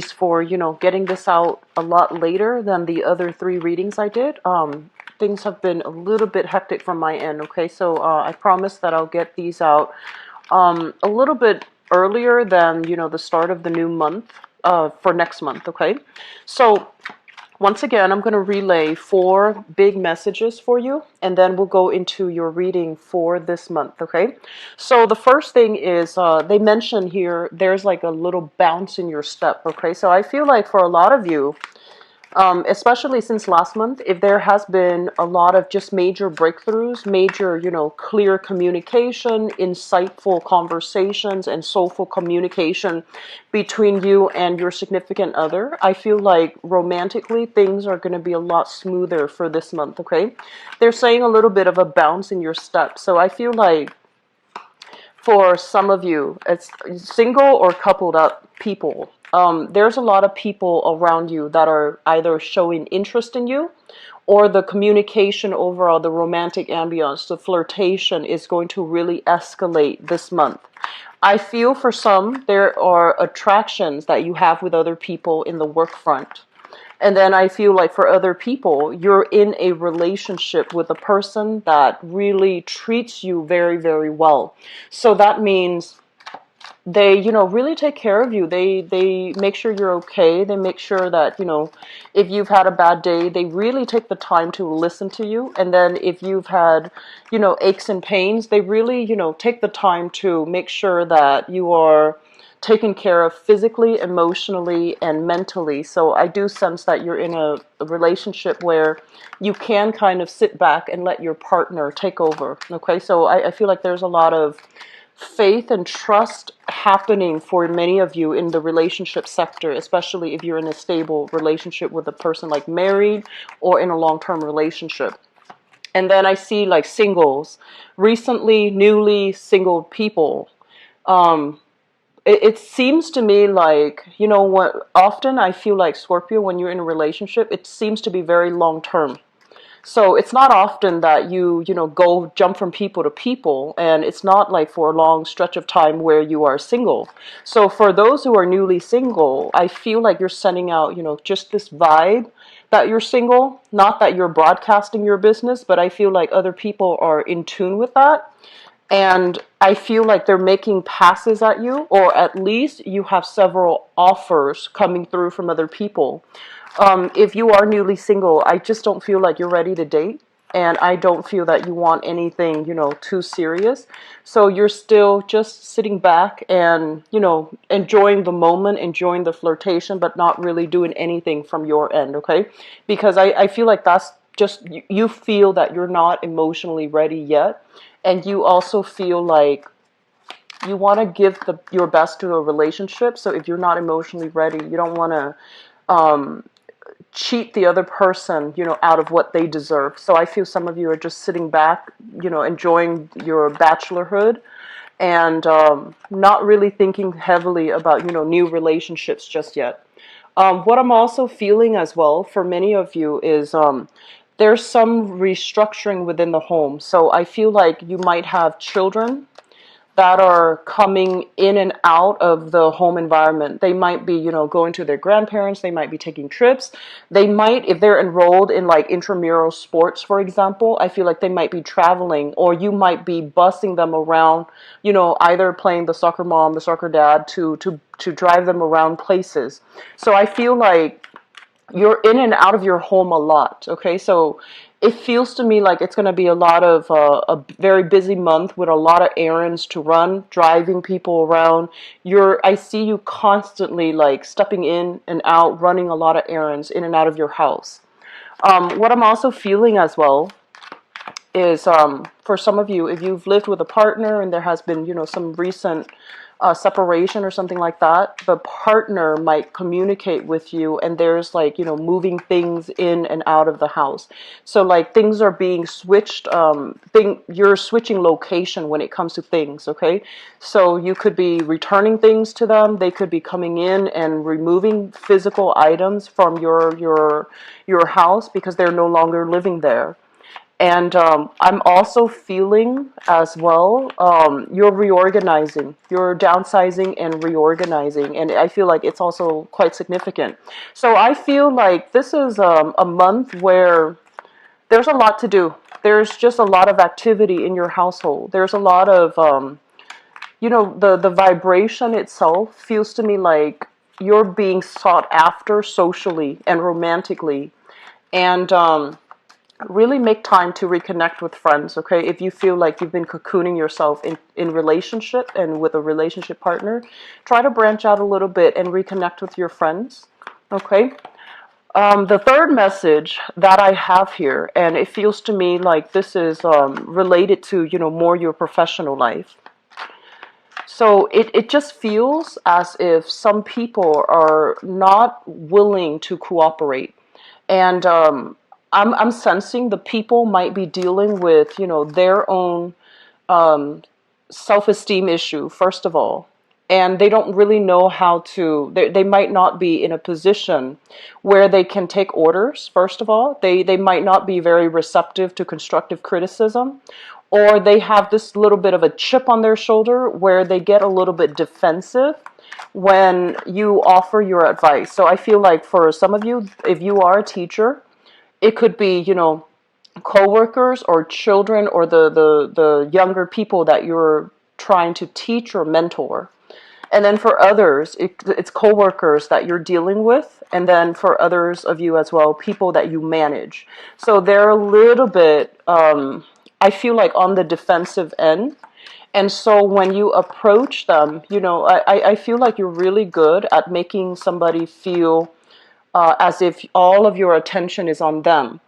for, getting this out a lot later than the other 3 readings I did. Things have been a little bit hectic from my end, okay? So I promise that I'll get these out a little bit earlier than, the start of the new month, for next month, okay? So once again, I'm going to relay 4 big messages for you, and then we'll go into your reading for this month, okay? So the first thing is, they mention here, there's like a little bounce in your step, okay? So I feel like for a lot of you, especially since last month, if there has been a lot of just major breakthroughs, major, clear communication, insightful conversations, and soulful communication between you and your significant other, I feel like romantically things are going to be a lot smoother for this month, okay? They're saying a little bit of a bounce in your step. So I feel like for some of you, it's single or coupled up people. There's a lot of people around you that are either showing interest in you, or the communication overall, the romantic ambience, the flirtation is going to really escalate this month. I feel for some, there are attractions that you have with other people in the work front. And then I feel like for other people, you're in a relationship with a person that really treats you very, very well. So that means they, really take care of you. They make sure you're okay. They make sure that, if you've had a bad day, they really take the time to listen to you. And then if you've had, aches and pains, they really, take the time to make sure that you are taken care of physically, emotionally, and mentally. So I do sense that you're in a relationship where you can kind of sit back and let your partner take over. Okay, so I feel like there's a lot of faith and trust happening for many of you in the relationship sector, especially if you're in a stable relationship with a person, like married or in a long-term relationship. And then I see like singles, recently, newly single people. It seems to me like, what often I feel like, Scorpio, when you're in a relationship, it seems to be very long term. So it's not often that you go jump from people to people, and it's not like for a long stretch of time where you are single. So for those who are newly single, I feel like you're sending out, just this vibe that you're single, not that you're broadcasting your business, but I feel like other people are in tune with that. And I feel like they're making passes at you, or at least you have several offers coming through from other people. If you are newly single, I just don't feel like you're ready to date. And I don't feel that you want anything, too serious. So you're still just sitting back and, enjoying the moment, enjoying the flirtation, but not really doing anything from your end, okay? Because I feel like that's just, you feel that you're not emotionally ready yet. And you also feel like you want to give your best to a relationship. So if you're not emotionally ready, you don't want to cheat the other person, out of what they deserve. So I feel some of you are just sitting back, enjoying your bachelorhood, and not really thinking heavily about, new relationships just yet. What I'm also feeling as well for many of you is there's some restructuring within the home. So I feel like you might have children that are coming in and out of the home environment. They might be, going to their grandparents. They might be taking trips. They might, if they're enrolled in like intramural sports, for example, I feel like they might be traveling, or you might be busing them around, either playing the soccer mom, the soccer dad, to drive them around places. So I feel like you're in and out of your home a lot, okay? So it feels to me like it's going to be a lot of a very busy month with a lot of errands to run, driving people around. I see you constantly like stepping in and out, running a lot of errands in and out of your house. What I'm also feeling as well is for some of you, if you've lived with a partner and there has been, some recent separation or something like that, the partner might communicate with you, and there's like, moving things in and out of the house. So like things are being switched, you're switching location when it comes to things, okay? So you could be returning things to them. They could be coming in and removing physical items from your house because they're no longer living there. And I'm also feeling as well, you're reorganizing, you're downsizing and reorganizing. And I feel like it's also quite significant. So I feel like this is a month where there's a lot to do. There's just a lot of activity in your household. There's a lot of, the vibration itself feels to me like you're being sought after socially and romantically. And really make time to reconnect with friends, okay? If you feel like you've been cocooning yourself in relationship and with a relationship partner, try to branch out a little bit and reconnect with your friends, okay? The third message that I have here, and it feels to me like this is related to, more your professional life. So it just feels as if some people are not willing to cooperate. And I'm sensing the people might be dealing with, their own self-esteem issue, first of all. And they don't really know how to, they might not be in a position where they can take orders, first of all. They might not be very receptive to constructive criticism, or they have this little bit of a chip on their shoulder where they get a little bit defensive when you offer your advice. So I feel like for some of you, if you are a teacher, it could be, coworkers or children or the younger people that you're trying to teach or mentor. And then for others, it's coworkers that you're dealing with. And then for others of you as well, people that you manage. So they're a little bit, I feel like, on the defensive end. And so when you approach them, I feel like you're really good at making somebody feel as if all of your attention is on them.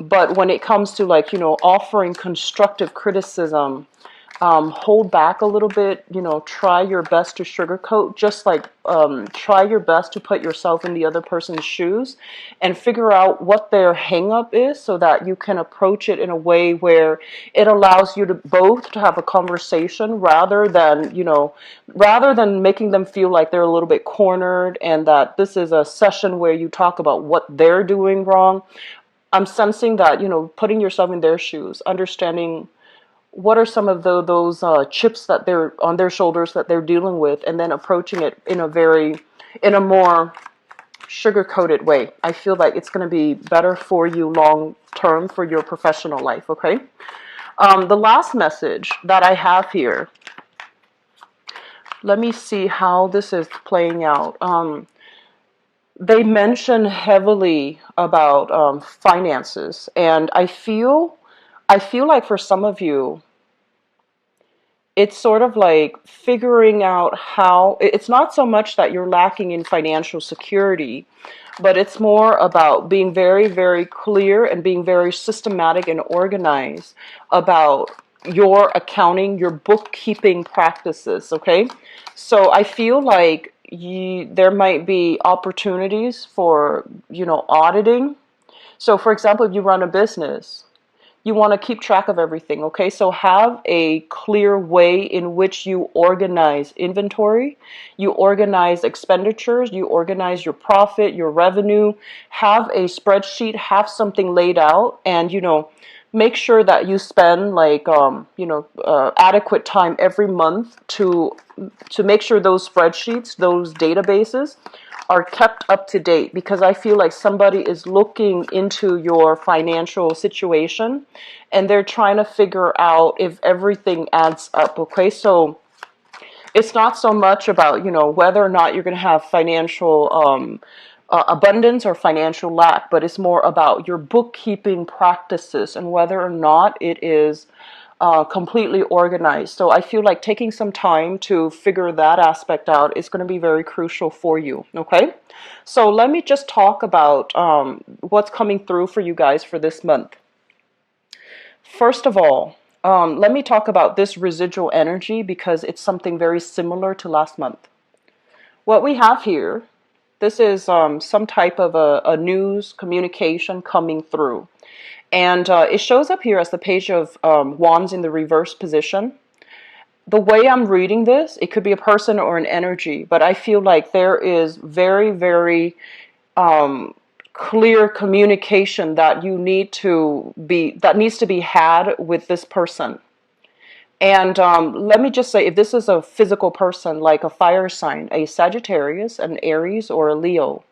But when it comes to, like, offering constructive criticism, hold back a little bit, try your best to sugarcoat, just like try your best to put yourself in the other person's shoes and figure out what their hang up is so that you can approach it in a way where it allows you to both to have a conversation rather than making them feel like they're a little bit cornered and that this is a session where you talk about what they're doing wrong. I'm sensing that, putting yourself in their shoes, understanding what are some of those chips that they're on their shoulders that they're dealing with, and then approaching it in a more sugar-coated way. I feel like it's going to be better for you long term for your professional life, okay? The last message that I have here, let me see how this is playing out. They mention heavily about finances, and I feel like for some of you, it's sort of like figuring out how, it's not so much that you're lacking in financial security, but it's more about being very, very clear and being very systematic and organized about your accounting, your bookkeeping practices, okay? So I feel like there might be opportunities for, auditing. So for example, if you run a business, you want to keep track of everything, okay? So have a clear way in which you organize inventory, you organize expenditures, you organize your profit, your revenue, have a spreadsheet, have something laid out, and, make sure that you spend like, adequate time every month to make sure those spreadsheets, those databases are kept up to date, because I feel like somebody is looking into your financial situation and they're trying to figure out if everything adds up, okay? So it's not so much about, whether or not you're going to have financial abundance or financial lack, but it's more about your bookkeeping practices and whether or not it is completely organized. So I feel like taking some time to figure that aspect out is going to be very crucial for you, okay? So let me just talk about what's coming through for you guys for this month. First of all, let me talk about this residual energy because it's something very similar to last month. What we have here, this is some type of a news communication coming through. And it shows up here as the Page of Wands in the reverse position. The way I'm reading this, it could be a person or an energy, but I feel like there is very, very clear communication that needs to be had with this person. And let me just say, if this is a physical person, like a fire sign, a Sagittarius, an Aries, or a Leo,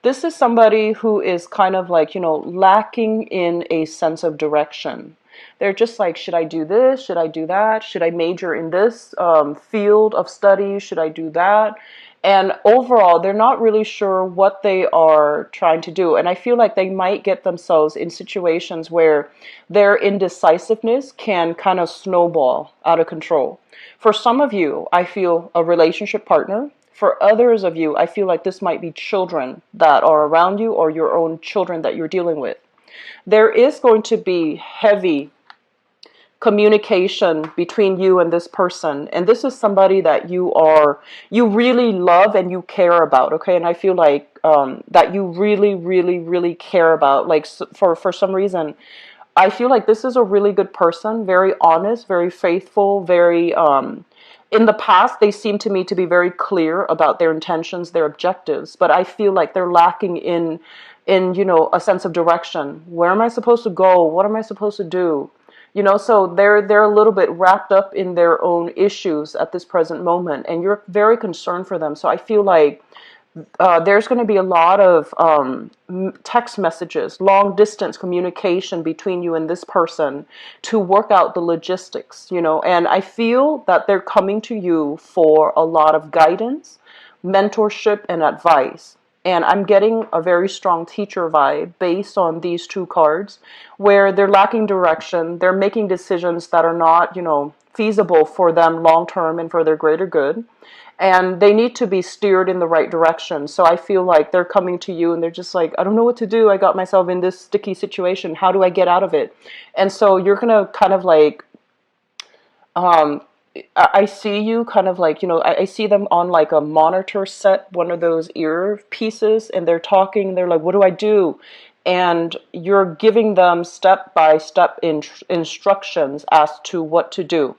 this is somebody who is kind of like, lacking in a sense of direction. They're just like, should I do this? Should I do that? Should I major in this field of study? Should I do that? And overall, they're not really sure what they are trying to do. And I feel like they might get themselves in situations where their indecisiveness can kind of snowball out of control. For some of you, I feel a relationship partner. For others of you, I feel like this might be children that are around you or your own children that you're dealing with. There is going to be heavy communication between you and this person, and this is somebody that you really love and you care about, okay? And I feel like that you really, really, really care about, like, for some reason I feel like this is a really good person, very honest, very faithful, very in the past they seem to me to be very clear about their intentions, their objectives, but I feel like they're lacking in a sense of direction. Where am I supposed to go? What am I supposed to do? So they're a little bit wrapped up in their own issues at this present moment, and you're very concerned for them. So I feel like there's going to be a lot of text messages, long distance communication between you and this person to work out the logistics, and I feel that they're coming to you for a lot of guidance, mentorship, and advice. And I'm getting a very strong teacher vibe based on these two cards, where they're lacking direction, they're making decisions that are not, feasible for them long term and for their greater good. And they need to be steered in the right direction. So I feel like they're coming to you and they're just like, I don't know what to do. I got myself in this sticky situation. How do I get out of it? And so you're going to kind of like, I see you kind of like, I see them on like a monitor set, one of those earpieces, and they're talking. They're like, what do I do? And you're giving them step-by-step instructions as to what to do.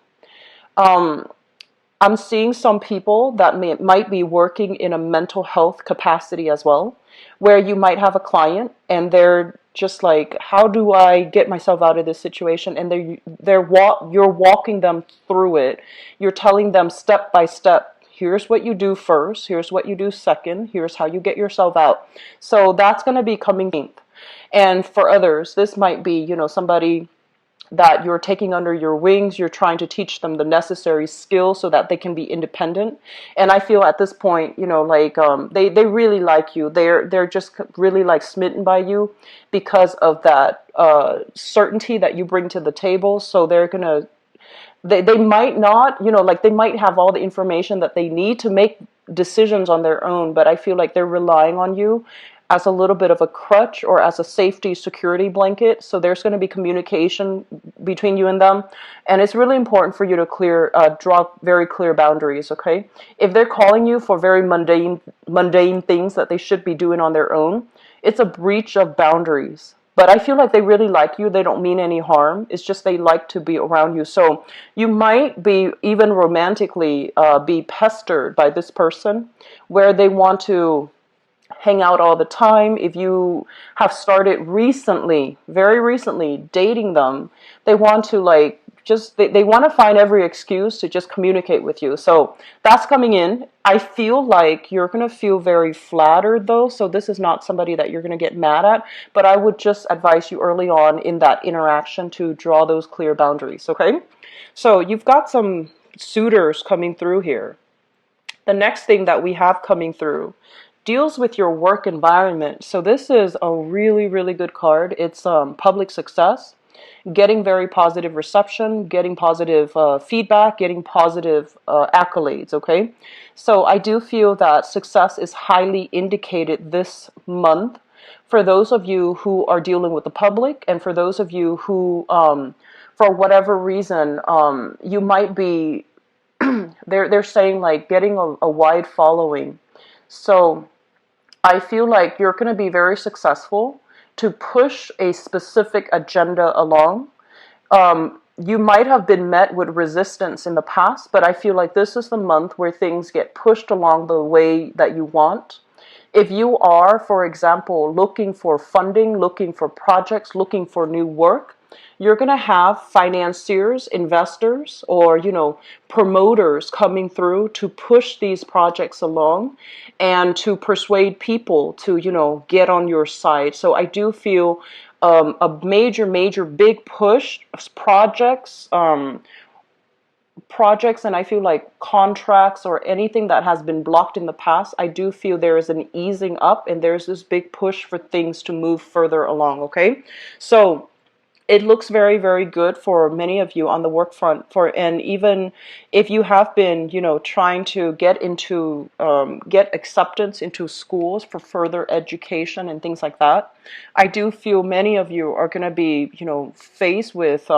I'm seeing some people that might be working in a mental health capacity as well, where you might have a client and they're just like, how do I get myself out of this situation? And you're walking them through it. You're telling them step by step, here's what you do first, here's what you do second, here's how you get yourself out. So that's going to be coming. And for others, this might be, somebody that you're taking under your wings. You're trying to teach them the necessary skills so that they can be independent. And I feel at this point, like they really like you. They're just really like smitten by you because of that certainty that you bring to the table. So they're gonna they might not, like they might have all the information that they need to make decisions on their own, but I feel like they're relying on you as a little bit of a crutch or as a safety security blanket. So there's going to be communication between you and them. And it's really important for you to draw very clear boundaries, okay? If they're calling you for very mundane things that they should be doing on their own, it's a breach of boundaries. But I feel like they really like you. They don't mean any harm. It's just they like to be around you. So you might be even romantically be pestered by this person where they want to hang out all the time. If you have started recently, very recently, dating them, they want to like they want to find every excuse to just communicate with you. So that's coming in. I feel like you're going to feel very flattered though. So this is not somebody that you're going to get mad at, but I would just advise you early on in that interaction to draw those clear boundaries. Okay. So you've got some suitors coming through here. The next thing that we have coming through deals with your work environment. So this is a really, really good card. It's public success, getting very positive reception, getting positive feedback, getting positive accolades, okay? So I do feel that success is highly indicated this month for those of you who are dealing with the public, and for those of you who, for whatever reason, you might be, they're saying like getting a wide following. So I feel like you're going to be very successful to push a specific agenda along. You might have been met with resistance in the past, but I feel like this is the month where things get pushed along the way that you want. If you are, for example, looking for funding, looking for projects, looking for new work, you're going to have financiers, investors, or, promoters coming through to push these projects along and to persuade people to, get on your side. So I do feel a major, major big push, projects, and I feel like contracts or anything that has been blocked in the past, I do feel there is an easing up and there's this big push for things to move further along, okay? So it looks very, very good for many of you on the work front, and even if you have been, trying to get acceptance into schools for further education and things like that, I do feel many of you are going to be, faced with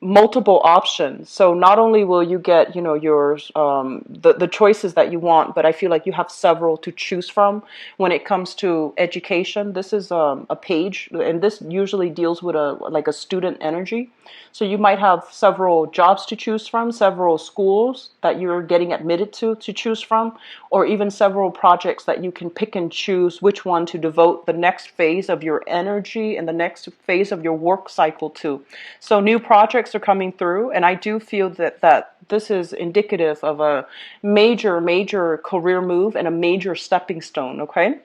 multiple options. So not only will you get, yours, the choices that you want, but I feel like you have several to choose from when it comes to education. This is a page, and this usually deals with a student energy. So you might have several jobs to choose from, several schools that you're getting admitted to choose from, or even several projects that you can pick and choose which one to devote the next phase of your energy and the next phase of your work cycle to. So new projects are coming through, and I do feel that this is indicative of a major, major career move and a major stepping stone, okay?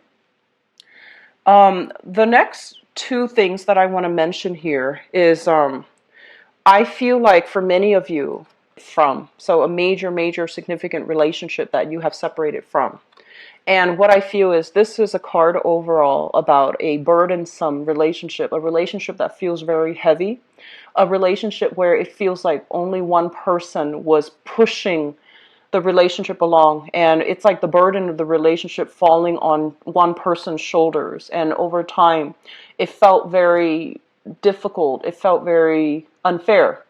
The next two things that I want to mention here is I feel like for many of you, so a major, major significant relationship that you have separated from. And what I feel is this is a card overall about a burdensome relationship, a relationship that feels very heavy, a relationship where it feels like only one person was pushing the relationship along, and it's like the burden of the relationship falling on one person's shoulders, and over time it felt very difficult, it felt very unfair.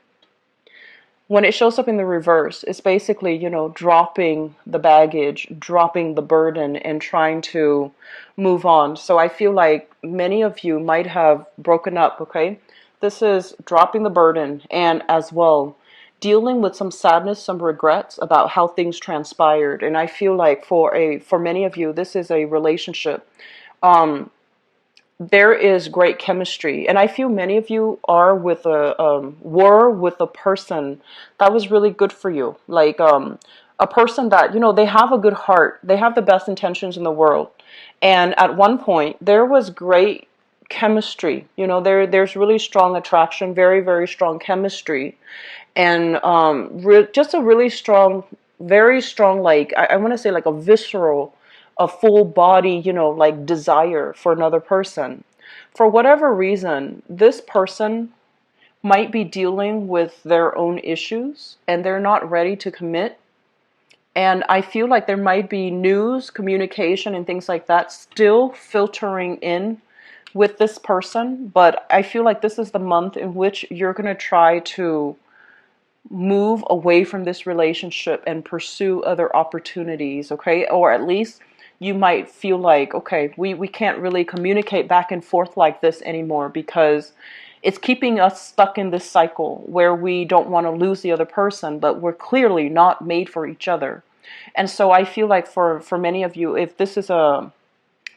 When it shows up in the reverse, it's basically, dropping the baggage, dropping the burden, and trying to move on. So I feel like many of you might have broken up, okay? This is dropping the burden and as well dealing with some sadness, some regrets about how things transpired. And I feel like for many of you, this is a relationship. There is great chemistry, and I feel many of you are were with a person that was really good for you, like a person that they have a good heart, they have the best intentions in the world, and at one point there was great chemistry. There's really strong attraction, very, very strong chemistry, and just a really strong, very strong, like I want to say like a visceral, a full body, like desire for another person. For whatever reason, this person might be dealing with their own issues and they're not ready to commit. And I feel like there might be news, communication, and things like that still filtering in with this person. But I feel like this is the month in which you're going to try to move away from this relationship and pursue other opportunities, okay? Or at least you might feel like, okay, we can't really communicate back and forth like this anymore because it's keeping us stuck in this cycle where we don't want to lose the other person, but we're clearly not made for each other. And so I feel like for many of you, if this is a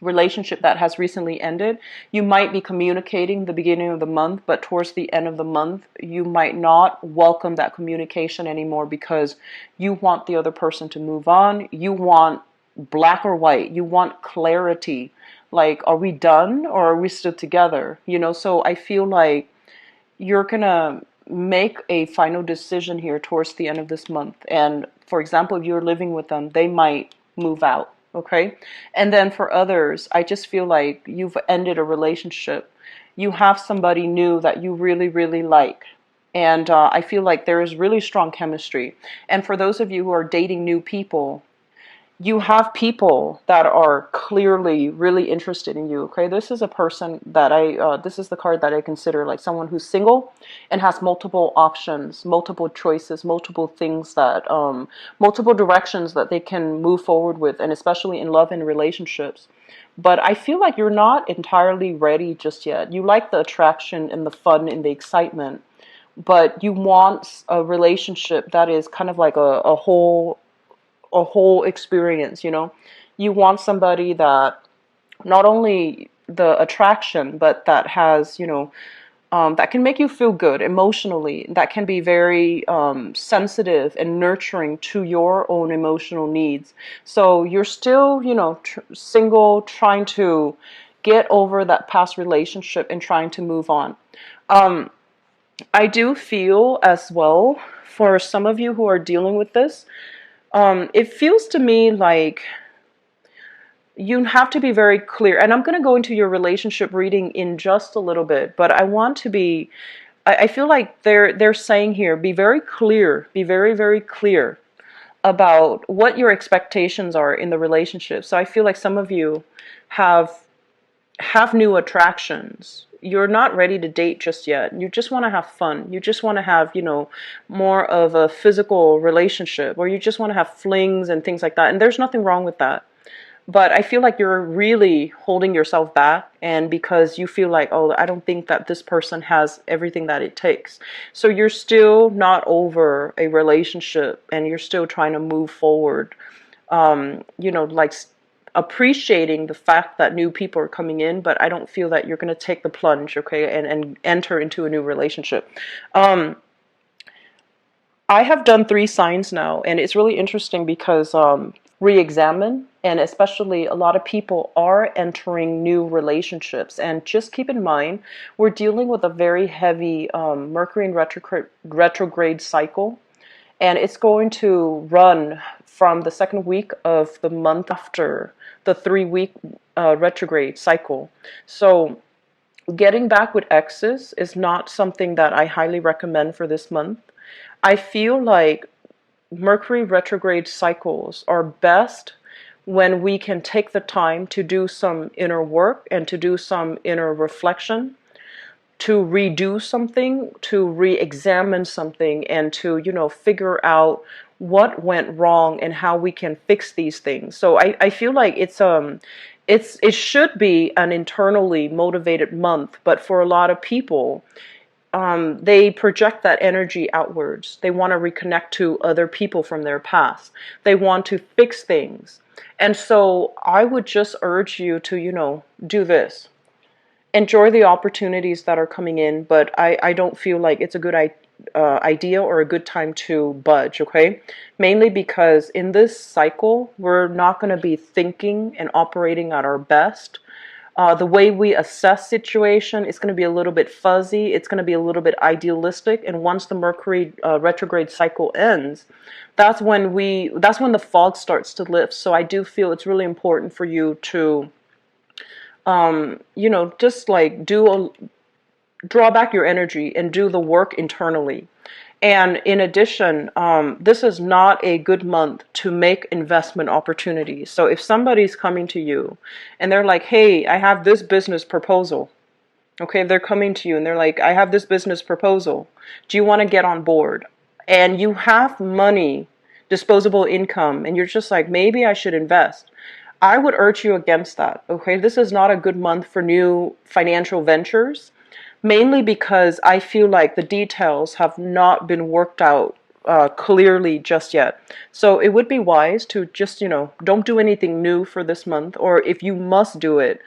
relationship that has recently ended, you might be communicating the beginning of the month, but towards the end of the month, you might not welcome that communication anymore because you want the other person to move on. You want black or white. You want clarity. Like, are we done or are we still together? So I feel like you're going to make a final decision here towards the end of this month. And for example, if you're living with them, they might move out. Okay. And then for others, I just feel like you've ended a relationship. You have somebody new that you really, really like. And I feel like there is really strong chemistry. And for those of you who are dating new people, you have people that are clearly really interested in you. Okay, this is a person that this is the card that I consider like someone who's single and has multiple options, multiple choices, multiple things that, multiple directions that they can move forward with, and especially in love and relationships. But I feel like you're not entirely ready just yet. You like the attraction and the fun and the excitement, but you want a relationship that is kind of like a whole experience. You want somebody that not only the attraction, but that has, that can make you feel good emotionally, that can be very sensitive and nurturing to your own emotional needs. So you're still, single, trying to get over that past relationship and trying to move on. I do feel as well, for some of you who are dealing with this, it feels to me like you have to be very clear. And I'm going to go into your relationship reading in just a little bit, but I want to be, I feel like they're saying here, be very clear, be very, very clear about what your expectations are in the relationship. So I feel like some of you have new attractions. You're not ready to date just yet. You just want to have fun. You just want to have, more of a physical relationship, or you just want to have flings and things like that. And there's nothing wrong with that. But I feel like you're really holding yourself back, and because you feel like, oh, I don't think that this person has everything that it takes. So you're still not over a relationship, and you're still trying to move forward, like appreciating the fact that new people are coming in, but I don't feel that you're going to take the plunge, okay, and enter into a new relationship. I have done 3 signs now, and it's really interesting because re-examine, and especially a lot of people are entering new relationships. And just keep in mind, we're dealing with a very heavy Mercury in retrograde cycle, and it's going to run from the second week of the month after the 3-week retrograde cycle. So getting back with exes is not something that I highly recommend for this month. I feel like Mercury retrograde cycles are best when we can take the time to do some inner work and to do some inner reflection, to redo something, to re-examine something, and to, figure out what went wrong and how we can fix these things. So I feel like it should be an internally motivated month, but for a lot of people, they project that energy outwards. They want to reconnect to other people from their past. They want to fix things. And so I would just urge you to, do this. Enjoy the opportunities that are coming in, but I don't feel like it's a good idea or a good time to budge, okay? Mainly because in this cycle, we're not going to be thinking and operating at our best. The way we assess situation is going to be a little bit fuzzy. It's going to be a little bit idealistic. And once the Mercury retrograde cycle ends, that's when the fog starts to lift. So I do feel it's really important for you to, just like draw back your energy and do the work internally. And in addition, this is not a good month to make investment opportunities. So if somebody's coming to you and they're like, hey, I have this business proposal. Okay, they're coming to you and they're like, I have this business proposal. Do you want to get on board? And you have money, disposable income, and you're just like, maybe I should invest. I would urge you against that. Okay, this is not a good month for new financial ventures. Mainly because I feel like the details have not been worked out clearly just yet. So it would be wise to just, don't do anything new for this month. Or if you must do it,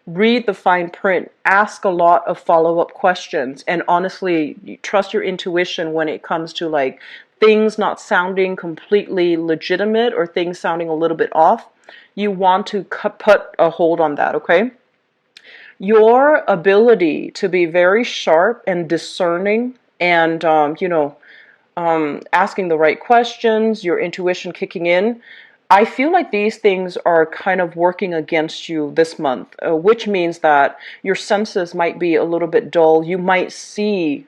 read the fine print, ask a lot of follow-up questions, and honestly, trust your intuition when it comes to like things not sounding completely legitimate or things sounding a little bit off. You want to put a hold on that, okay? Your ability to be very sharp and discerning and, asking the right questions, your intuition kicking in, I feel like these things are kind of working against you this month, which means that your senses might be a little bit dull. You might see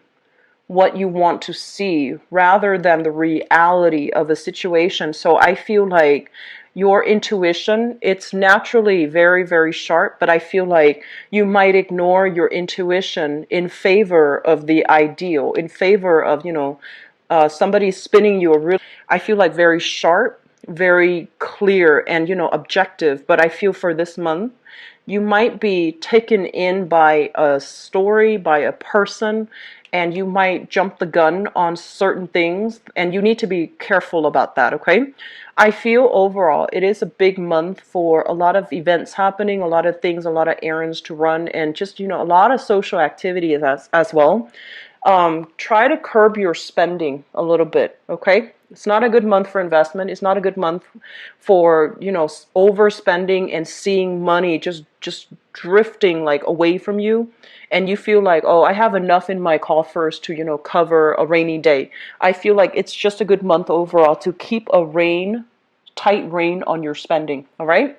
what you want to see rather than the reality of a situation. So I feel like your intuition, it's naturally very, very sharp, but I feel like you might ignore your intuition in favor of the ideal, in favor of, somebody spinning you a really, I feel like very sharp, very clear and, objective. But I feel for this month, you might be taken in by a story, by a person, and you might jump the gun on certain things, and you need to be careful about that, okay? I feel overall it is a big month for a lot of events happening, a lot of things, a lot of errands to run, and just, a lot of social activities as well. Try to curb your spending a little bit, okay? It's not a good month for investment. It's not a good month for, overspending and seeing money just drifting like away from you. And you feel like, oh, I have enough in my coffers to, cover a rainy day. I feel like it's just a good month overall to keep a tight rein on your spending, all right?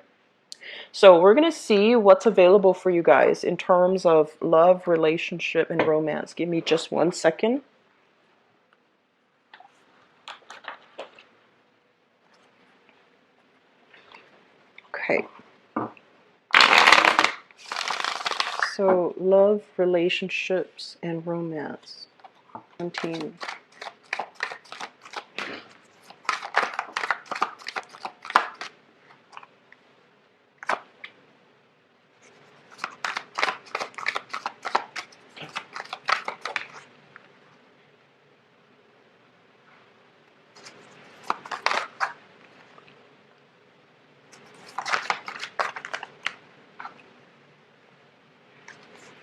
So we're going to see what's available for you guys in terms of love, relationship, and romance. Give me just 1 second. Okay. So love, relationships, and romance. 17.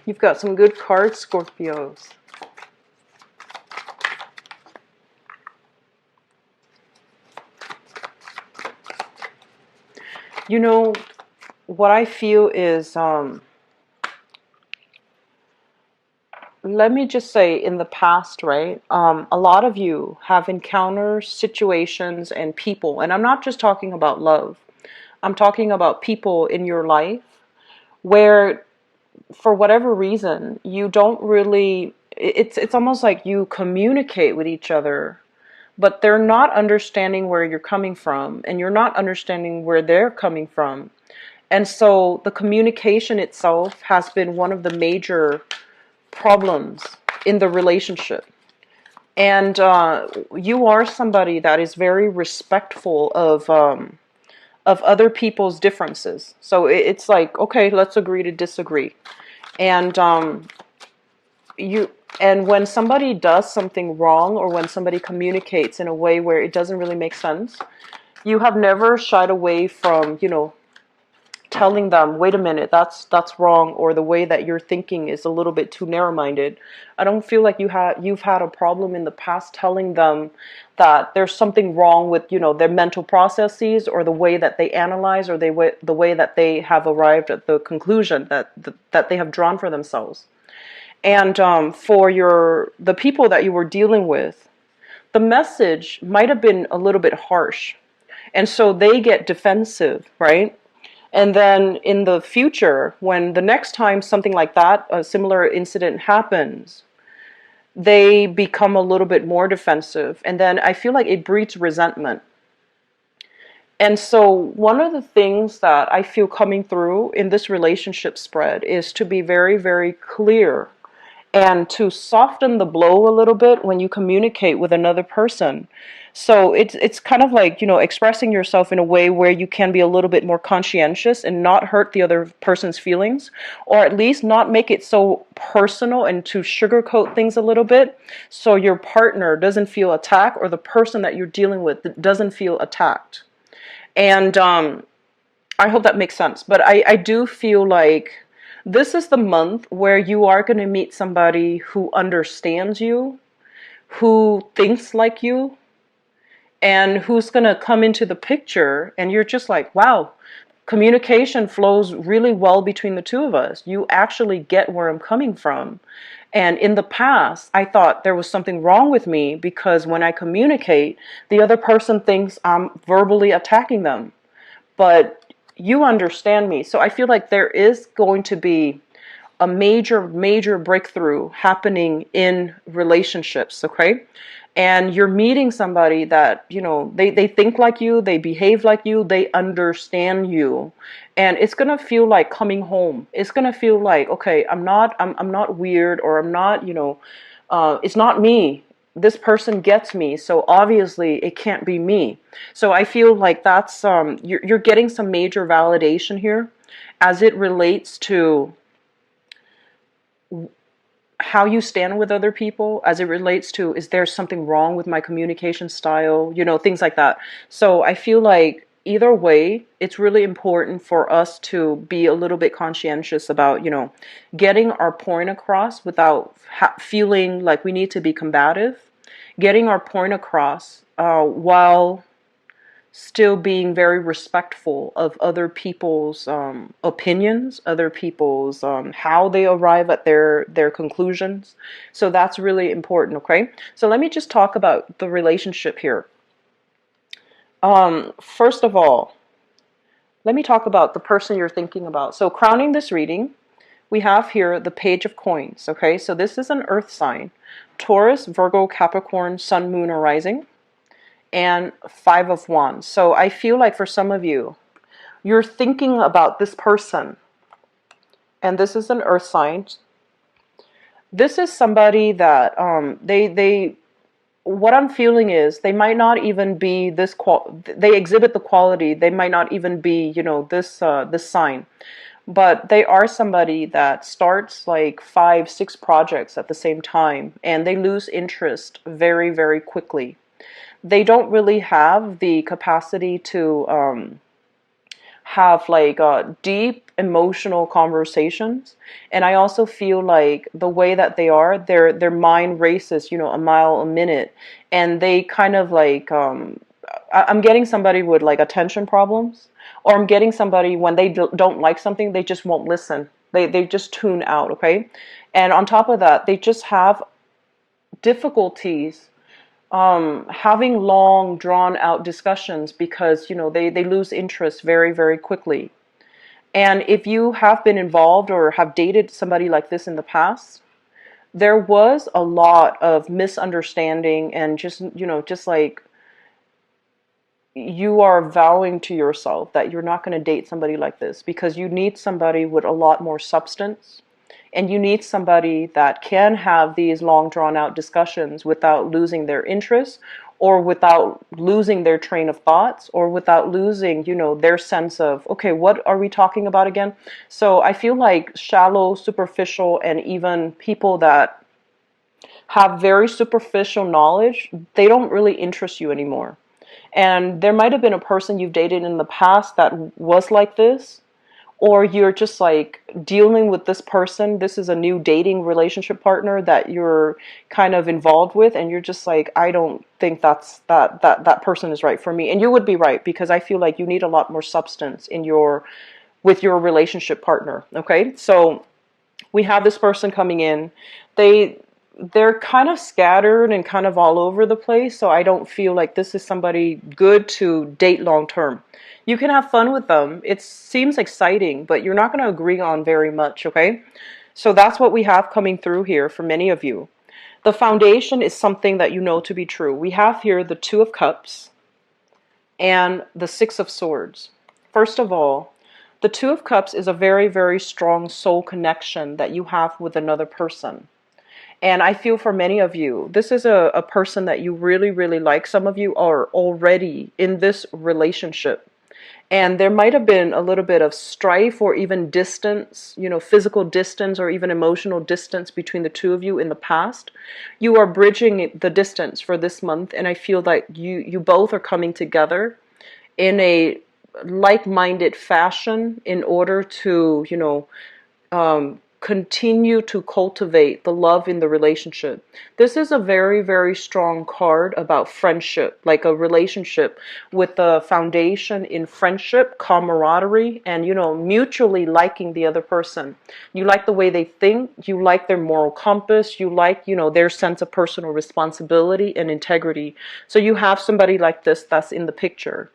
You've got some good cards, Scorpios. What I feel is, let me just say, in the past, right, a lot of you have encountered situations and people, and I'm not just talking about love. I'm talking about people in your life where, for whatever reason, you don't really, it's almost like you communicate with each other, but they're not understanding where you're coming from, and you're not understanding where they're coming from. And so the communication itself has been one of the major problems in the relationship. And you are somebody that is very respectful of other people's differences. So it's like, okay, let's agree to disagree. And you and when somebody does something wrong, or when somebody communicates in a way where it doesn't really make sense, you have never shied away from, telling them, wait a minute, that's wrong, or the way that you're thinking is a little bit too narrow-minded. I don't feel like you've had a problem in the past telling them that there's something wrong with, their mental processes, or the way that they analyze, or the way that they have arrived at the conclusion that they have drawn for themselves. And for the people that you were dealing with, the message might have been a little bit harsh, and so they get defensive, right? And then in the future, when the next time something like that, a similar incident happens, they become a little bit more defensive. And then I feel like it breeds resentment. And so one of the things that I feel coming through in this relationship spread is to be very, very clear, and to soften the blow a little bit when you communicate with another person. So it's kind of like, expressing yourself in a way where you can be a little bit more conscientious and not hurt the other person's feelings, or at least not make it so personal, and to sugarcoat things a little bit so your partner doesn't feel attacked, or the person that you're dealing with doesn't feel attacked. And I hope that makes sense. But I do feel like this is the month where you are going to meet somebody who understands you, who thinks like you, and who's going to come into the picture, and you're just like, wow, communication flows really well between the two of us. You actually get where I'm coming from. And in the past, I thought there was something wrong with me, because when I communicate, the other person thinks I'm verbally attacking them. But you understand me. So I feel like there is going to be a major, major breakthrough happening in relationships, okay? And you're meeting somebody that, they think like you, they behave like you, they understand you. And it's going to feel like coming home. It's going to feel like, okay, I'm not weird, or I'm not, it's not me. This person gets me, so obviously it can't be me. So I feel like that's you're getting some major validation here as it relates to how you stand with other people as it relates to, is there something wrong with my communication style, things like that. So I feel like either way, it's really important for us to be a little bit conscientious about, getting our point across without feeling like we need to be combative, getting our point across while still being very respectful of other people's opinions, other people's how they arrive at their conclusions. So that's really important. Okay, so let me just talk about the relationship here. First of all, let me talk about the person you're thinking about. So crowning this reading, we have here the Page of Coins. Okay, so this is an earth sign: Taurus, Virgo, Capricorn, Sun, Moon, or Rising, and Five of Wands. So I feel like for some of you, you're thinking about this person, and this is an earth sign. This is somebody that they what I'm feeling is they might not even be this they exhibit the quality, they might not even be, this sign, but they are somebody that starts like 5, 6 projects at the same time, and they lose interest very, very quickly. They don't really have the capacity to have like deep emotional conversations. And I also feel like the way that they are, their mind races, a mile a minute, and they kind of like I'm getting somebody with like attention problems, or I'm getting somebody when they don't like something, they just won't listen. They just tune out. Okay, and on top of that, they just have difficulties having long drawn out discussions, because they lose interest very, very quickly. And if you have been involved or have dated somebody like this in the past, there was a lot of misunderstanding, and just like you are vowing to yourself that you're not going to date somebody like this, because you need somebody with a lot more substance. And you need somebody that can have these long drawn out discussions without losing their interest, or without losing their train of thoughts, or without losing, their sense of, okay, what are we talking about again? So I feel like shallow, superficial, and even people that have very superficial knowledge, they don't really interest you anymore. And there might have been a person you've dated in the past that was like this, or you're just like dealing with this person. This is a new dating relationship partner that you're kind of involved with, and you're just like, I don't think that person is right for me. And you would be right, because I feel like you need a lot more substance with your relationship partner. Okay, so we have this person coming in. They're kind of scattered and kind of all over the place, so I don't feel like this is somebody good to date long term. You can have fun with them. It seems exciting, but you're not going to agree on very much, okay? So that's what we have coming through here for many of you. The foundation is something that you know to be true. We have here the Two of Cups and the Six of Swords. First of all, the Two of Cups is a very, very strong soul connection that you have with another person. And I feel for many of you, this is a person that you really, really like. Some of you are already in this relationship. And there might have been a little bit of strife, or even distance, physical distance, or even emotional distance between the two of you in the past. You are bridging the distance for this month, and I feel that you both are coming together in a like-minded fashion in order to, continue to cultivate the love in the relationship. This is a very, very strong card about friendship, like a relationship with the foundation in friendship, camaraderie, and, mutually liking the other person. You like the way they think, you like their moral compass, you like, their sense of personal responsibility and integrity. So you have somebody like this that's in the picture.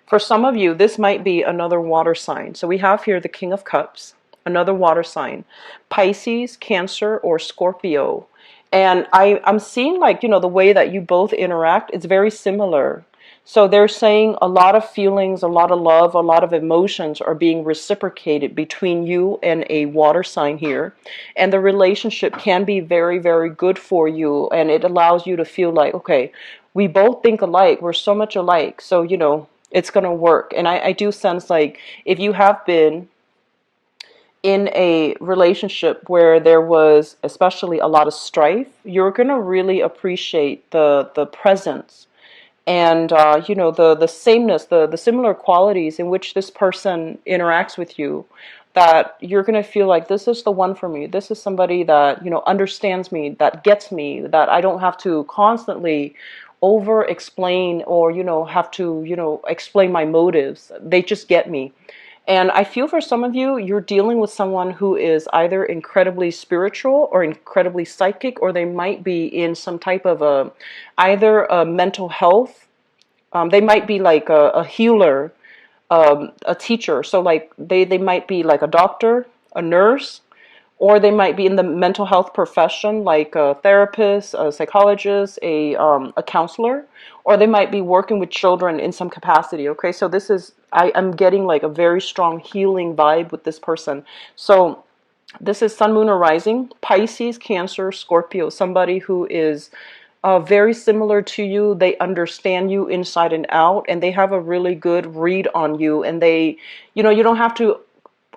For some of you, this might be another water sign. So we have here the King of Cups, another water sign: Pisces, Cancer, or Scorpio. And I'm seeing like, the way that you both interact, it's very similar. So they're saying a lot of feelings, a lot of love, a lot of emotions are being reciprocated between you and a water sign here. And the relationship can be very, very good for you. And it allows you to feel like, okay, we both think alike. We're so much alike. So, it's going to work. And I do sense like if you have been in a relationship where there was especially a lot of strife, you're going to really appreciate the presence and the sameness, the similar qualities in which this person interacts with you, that you're going to feel like this is the one for me. This is somebody that understands me, that gets me, that I don't have to constantly over explain or have to explain my motives. They just get me. And I feel for some of you, you're dealing with someone who is either incredibly spiritual or incredibly psychic, or they might be in some type of either a mental health. They might be like a healer, a teacher. So like they might be like a doctor, a nurse, or they might be in the mental health profession, like a therapist, a psychologist, a counselor, or they might be working with children in some capacity. Okay, so this is, I'm getting like a very strong healing vibe with this person. So this is Sun, Moon, or Rising, Pisces, Cancer, Scorpio, somebody who is very similar to you. They understand you inside and out, and they have a really good read on you, and they, you don't have to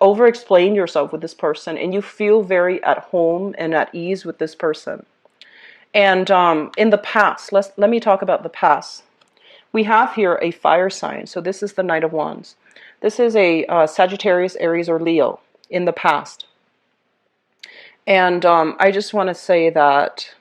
over explain yourself with this person, and you feel very at home and at ease with this person. And in the past, let me talk about the past. We have here a fire sign. So this is the Knight of Wands. This is a Sagittarius, Aries, or Leo in the past. And I just want to say that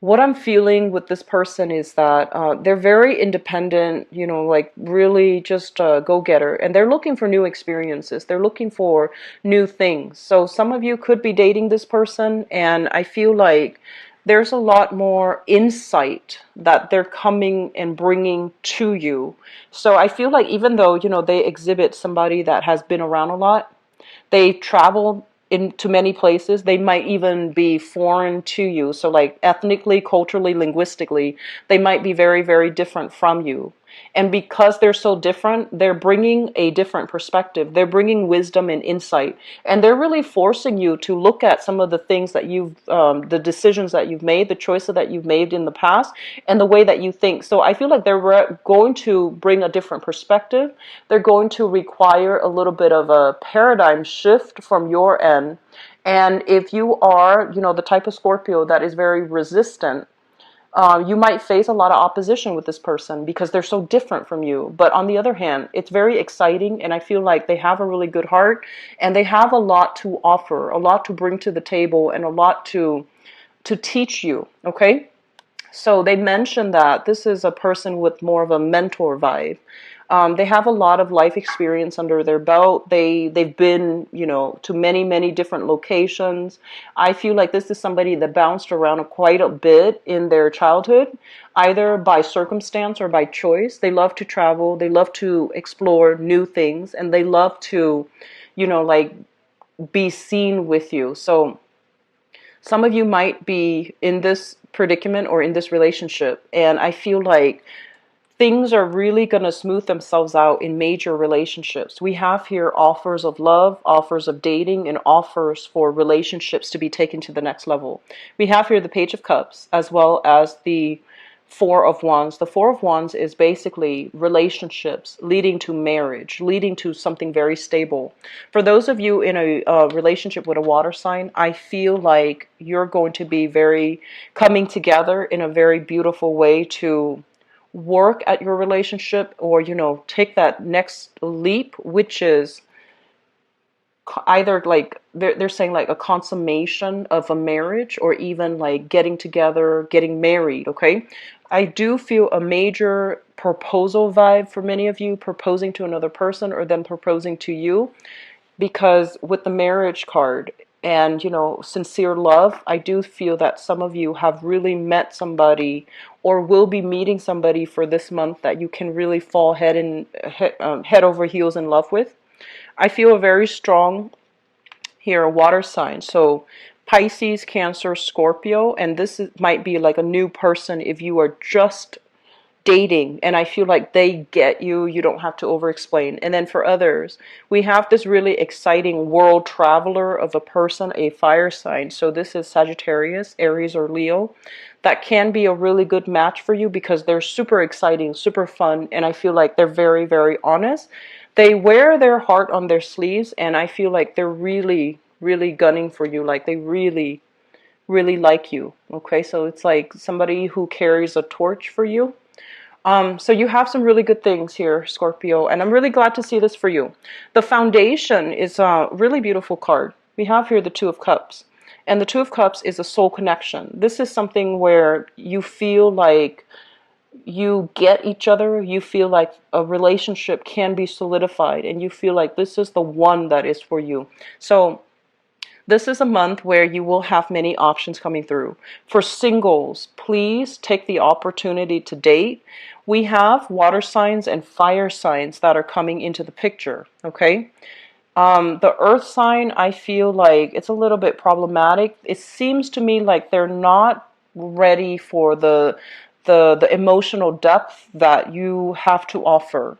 what I'm feeling with this person is that they're very independent, like really just a go-getter. And they're looking for new experiences. They're looking for new things. So some of you could be dating this person, and I feel like there's a lot more insight that they're coming and bringing to you. So I feel like even though, they exhibit somebody that has been around a lot, they travel into many places. They might even be foreign to you. So like ethnically, culturally, linguistically, they might be very, very different from you. And because they're so different, they're bringing a different perspective. They're bringing wisdom and insight. And they're really forcing you to look at some of the things that the decisions that you've made, the choices that you've made in the past, and the way that you think. So I feel like they're going to bring a different perspective. They're going to require a little bit of a paradigm shift from your end. And if you are, the type of Scorpio that is very resistant, you might face a lot of opposition with this person because they're so different from you. But on the other hand, it's very exciting, and I feel like they have a really good heart, and they have a lot to offer, a lot to bring to the table, and a lot to teach you, okay? So they mentioned that this is a person with more of a mentor vibe. They have a lot of life experience under their belt. They've been, to many, many different locations. I feel like this is somebody that bounced around quite a bit in their childhood, either by circumstance or by choice. They love to travel. They love to explore new things, and they love to, like be seen with you. So some of you might be in this predicament or in this relationship, and I feel like things are really going to smooth themselves out in major relationships. We have here offers of love, offers of dating, and offers for relationships to be taken to the next level. We have here the Page of Cups as well as the Four of Wands. The Four of Wands is basically relationships leading to marriage, leading to something very stable. For those of you in a relationship with a water sign, I feel like you're going to be very coming together in a very beautiful way to work at your relationship, or take that next leap, which is either like they're saying like a consummation of a marriage, or even like getting together, getting married. Okay, I do feel a major proposal vibe for many of you, proposing to another person or them proposing to you, because with the marriage card and sincere love, I do feel that some of you have really met somebody or will be meeting somebody for this month that you can really fall head over heels in love with. I feel a very strong here water sign, so Pisces, Cancer, Scorpio, and might be like a new person if you are just dating, and I feel like they get you. You don't have to over explain. And then for others, we have this really exciting world traveler of a person, a fire sign. So this is Sagittarius, Aries, or Leo. That can be a really good match for you because they're super exciting, super fun, and I feel like they're very, very honest. They wear their heart on their sleeves, and I feel like they're really, really gunning for you. Like they really, really like you. Okay, so it's like somebody who carries a torch for you. So you have some really good things here, Scorpio, and I'm really glad to see this for you. The Foundation is a really beautiful card. We have here the Two of Cups, and the Two of Cups is a soul connection. This is something where you feel like you get each other, you feel like a relationship can be solidified, and you feel like this is the one that is for you. So this is a month where you will have many options coming through. For singles, please take the opportunity to date. We have water signs and fire signs that are coming into the picture, okay? The earth sign, I feel like it's a little bit problematic. It seems to me like they're not ready for the emotional depth that you have to offer.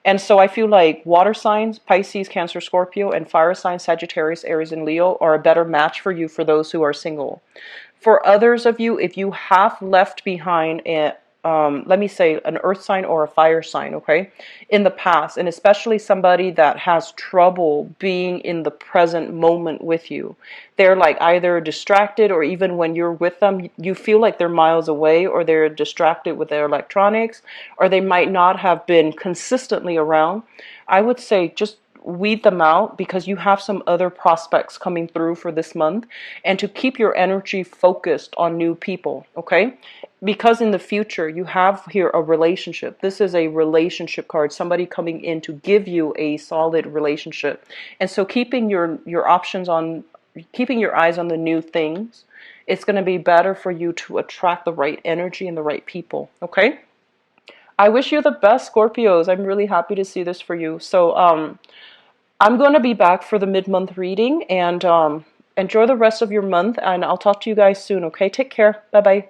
And so I feel like water signs, Pisces, Cancer, Scorpio, and fire signs, Sagittarius, Aries, and Leo are a better match for you for those who are single. For others of you, if you have left behind let me say an earth sign or a fire sign, okay, in the past, and especially somebody that has trouble being in the present moment with you, they're like either distracted, or even when you're with them, you feel like they're miles away, or they're distracted with their electronics, or they might not have been consistently around. I would say just weed them out, because you have some other prospects coming through for this month, and to keep your energy focused on new people, okay? Because in the future you have here a relationship. This is a relationship card, somebody coming in to give you a solid relationship. And so keeping your options on, keeping your eyes on the new things, it's going to be better for you to attract the right energy and the right people, okay? I wish you the best, Scorpios. I'm really happy to see this for you. So I'm going to be back for the mid-month reading, and enjoy the rest of your month, and I'll talk to you guys soon, okay? Take care. Bye-bye.